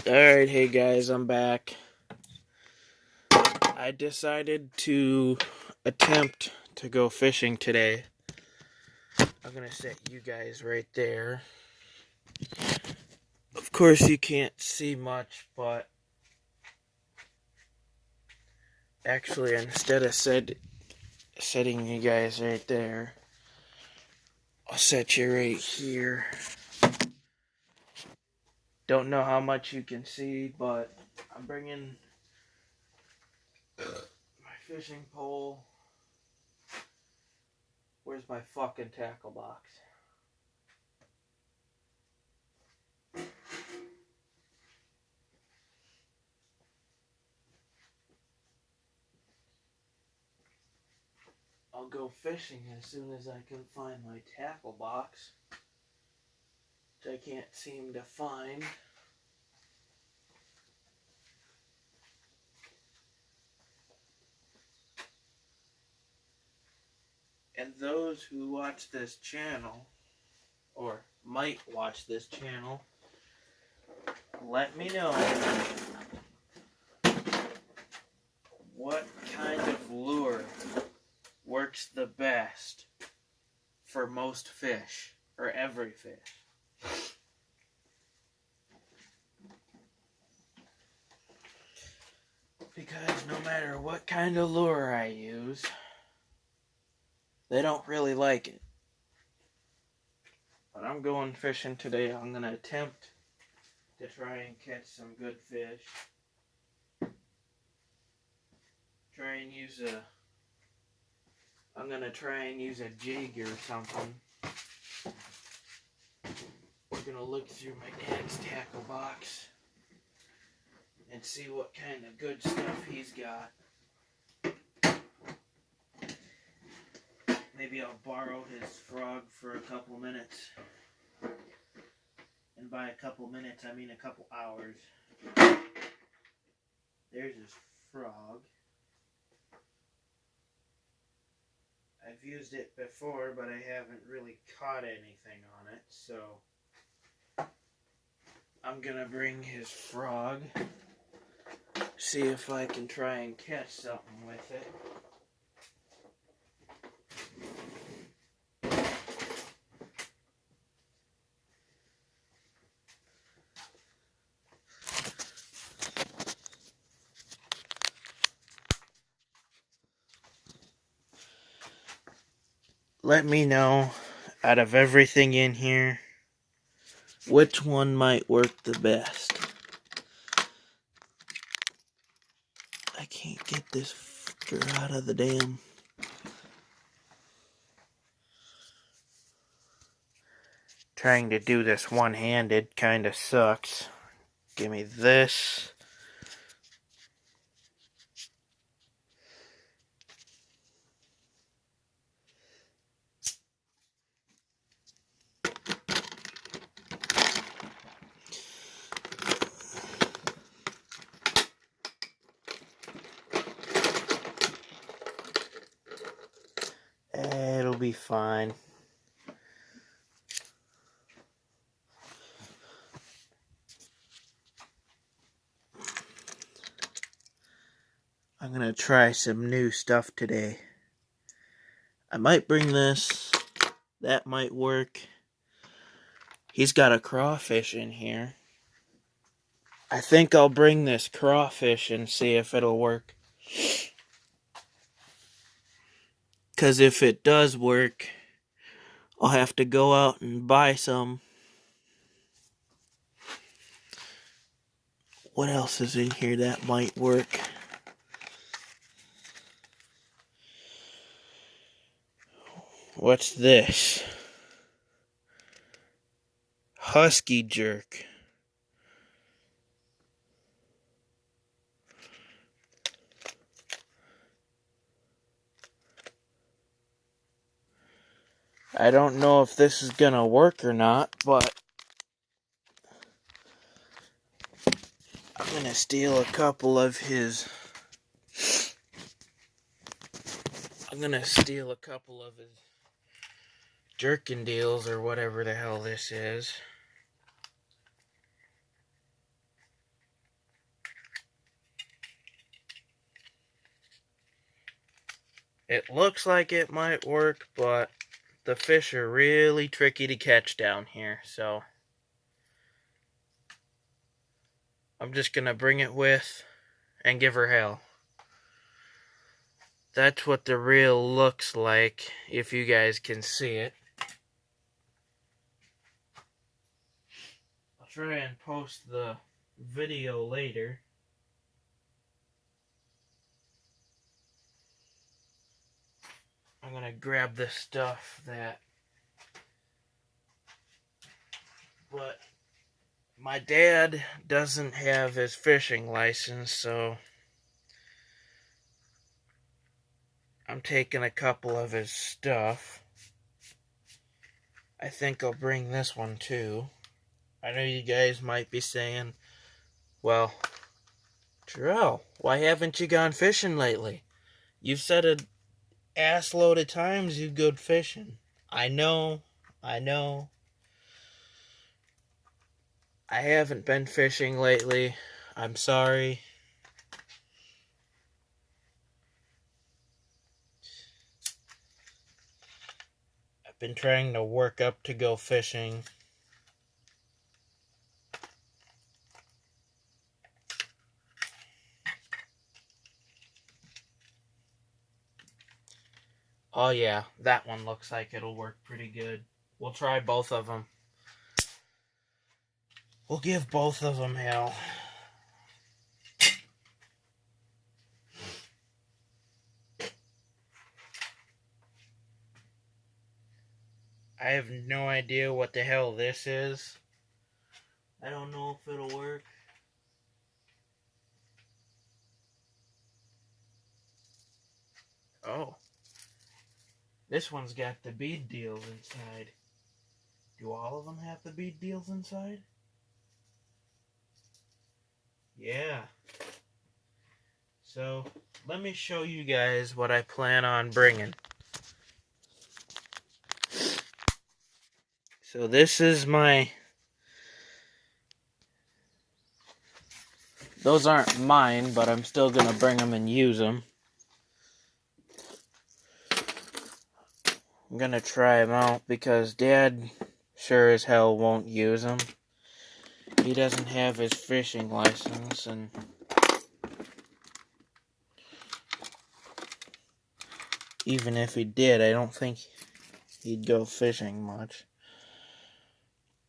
Alright, hey guys, I'm back. I decided to attempt to go fishing today. I'm gonna set you guys right there. Of course, you can't see much, but actually, instead of setting you guys right there, I'll set you right here. Don't know how much you can see, but I'm bringing my fishing pole. Where's my fucking tackle box? I'll go fishing as soon as I can find my tackle box, which I can't seem to find. And those who watch this channel, or might watch this channel, let me know what kind of lure works the best for most fish, or every fish. Because no matter what kind of lure I use, they don't really like it. But I'm going fishing today. I'm going to attempt to try and catch some good fish. I'm going to try and use a jig or something. We're going to look through my dad's tackle box and see what kind of good stuff he's got. Maybe I'll borrow his frog for a couple minutes. And by a couple minutes, I mean a couple hours. There's his frog. I've used it before, but I haven't really caught anything on it, so I'm gonna bring his frog, see if I can try and catch something with it. Let me know, out of everything in here, which one might work the best. I can't get this fucker out of the dam. Trying to do this one-handed kind of sucks. Give me this. It'll be fine. I'm gonna try some new stuff today. I might bring this. That might work. He's got a crawfish in here. I think I'll bring this crawfish and see if it'll work. Because if it does work, I'll have to go out and buy some. What else is in here that might work? What's this? Husky jerk. I don't know if this is gonna work or not, but I'm gonna steal a couple of his jerkin deals or whatever the hell this is. It looks like it might work, but the fish are really tricky to catch down here, so I'm just gonna bring it with and give her hell. That's what the reel looks like, if you guys can see it. I'll try and post the video later. I'm gonna grab this stuff but my dad doesn't have his fishing license, so I'm taking a couple of his stuff. I think I'll bring this one too. I know you guys might be saying, well, Terrell, why haven't you gone fishing lately? You've said an ass load of times you go fishing. I know. I haven't been fishing lately. I'm sorry. I've been trying to work up to go fishing. Oh yeah, that one looks like it'll work pretty good. We'll try both of them. We'll give both of them hell. I have no idea what the hell this is. I don't know if it'll work. Oh. This one's got the bead deals inside. Do all of them have the bead deals inside? Yeah. So, let me show you guys what I plan on bringing. So this is my... Those aren't mine, but I'm still going to bring them and use them. I'm going to try them out because Dad sure as hell won't use them. He doesn't have his fishing license, and even if he did, I don't think he'd go fishing much.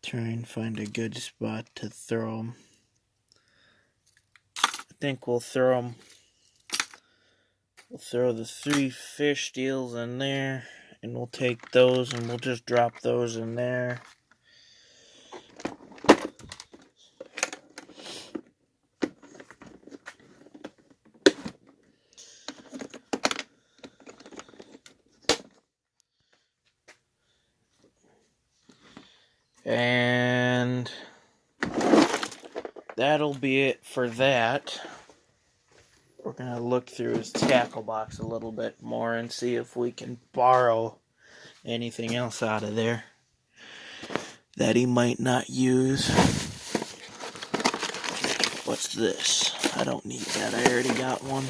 Try and find a good spot to throw them. I think we'll throw them. We'll throw the 3 fish deals in there, and we'll take those and we'll just drop those in there. And that'll be it for that. We're going to look through his tackle box a little bit more and see if we can borrow anything else out of there that he might not use. What's this? I don't need that. I already got one.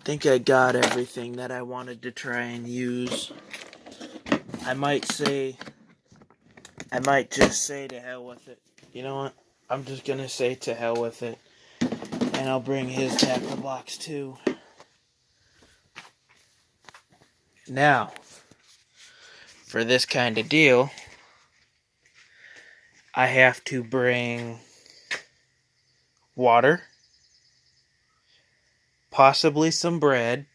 I think I got everything that I wanted to try and use. I might just say to hell with it. You know what? I'm just gonna say to hell with it. And I'll bring his tackle box too. Now, for this kind of deal, I have to bring water, possibly some bread,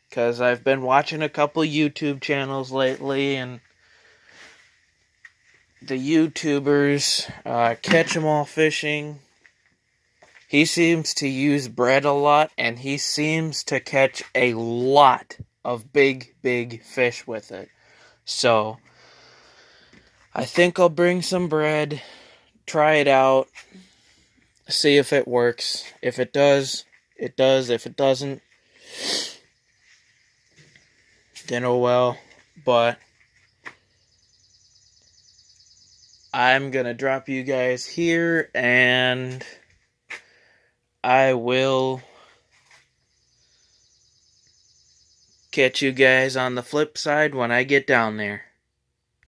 because I've been watching a couple YouTube channels lately, and the YouTubers, Catch 'em All Fishing, he seems to use bread a lot, and he seems to catch a lot of big fish with it. So, I think I'll bring some bread, try it out, see if it works. If it does, it does. If it doesn't, then oh well. But I'm gonna drop you guys here, and I will catch you guys on the flip side when I get down there.